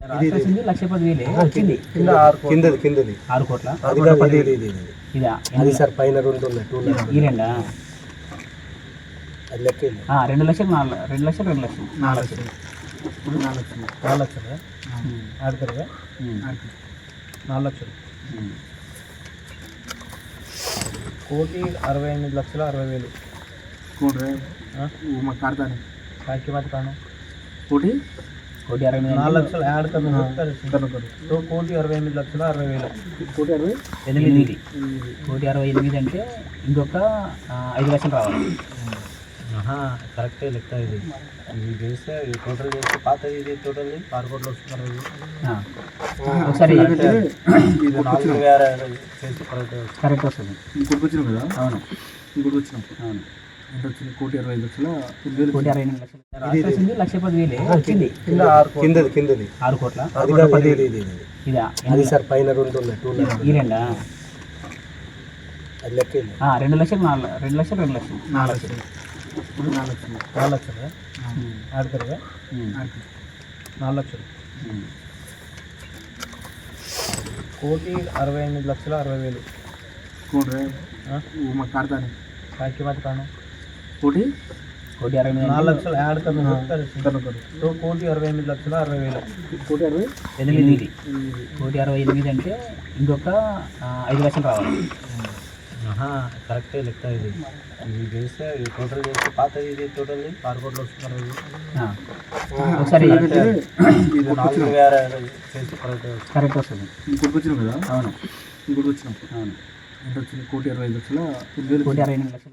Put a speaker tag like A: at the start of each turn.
A: రాసేసింది 1,10,000 వచ్చింది
B: కిందది
A: 6 కోట్ల ఇదా
B: అది సార్ పైన రెండు ఉన్నాయి 2 లక్షలు
A: ఈ రెండా
B: అది లెక్క
A: 2 లక్షలు 2 లక్షలు 4 లక్షలు
B: 4 లక్షలు ఆడతారు 4 లక్షలు 1,68,60,60,000
C: मग काढताना
B: काय किंमत काढू
C: कोटी
A: 1,68,000
B: 4 లక్షలు యాడ్ కను तो 1,68,60,000
C: कोटी 60
A: 8 1,68 అంటే ఇంకొక 5 లక్షలు రావాలి
B: కరెక్టే లెక్క ఇది ఇది చేస్తే టోటల్ చేస్తే పాతది ఇది టోటల్ 6 కోట్లు వస్తున్నారు
A: ఒకసారి
B: ఇది 4,000 చేసి
A: కరెక్ట్ వస్తుంది
C: ఇంకోటి వచ్చినాం కదా
A: అవును
C: ఇంకోటి వచ్చినాం
A: అవును
C: ఎంత వచ్చింది 1,60,00,000
A: 1,68 లక్షలు రాసేసింది 1,10,000 వచ్చింది
B: కిందది
A: 6 కోట్ల
B: ఇది
A: ఇదా
B: అది సార్ పైన రెండు ఉన్నాయి 2 లక్షలు
A: ఈ రెండా
B: అది లెక్క
A: 2 లక్షలు 2 లక్షలు 2 లక్షలు
C: 4 లక్షలు
B: 4 లక్షలు ఆడతారు 4 లక్షలు 1,68,60,60,000
C: कोटी मग काढताना
B: काय किंमत काढू
C: कोटी
A: 1,68
B: 4 లక్షలు యాడ్ కను तो 1,68,60,60,000
C: कोटी 60
A: 8 1,68 అంటే ఇంకొక 5 లక్షలు రావాలి
B: కరెక్టే లెక్క ఇది ఇది చేస్తే టోటల్ చేస్తే పాతది ఇది టోటల్ 6 కోట్లు వస్తున్నారు
A: ఒకసారి
B: ఇది 4,000 చేసి
A: కరెక్ట్ వస్తుంది
C: ఇంకోటి వచ్చినాం కదా
A: అవును
C: ఇంకోటి వచ్చినాం
A: అవును
C: ఎంత వచ్చింది 1,60,00,000
A: 1,68 లక్షలు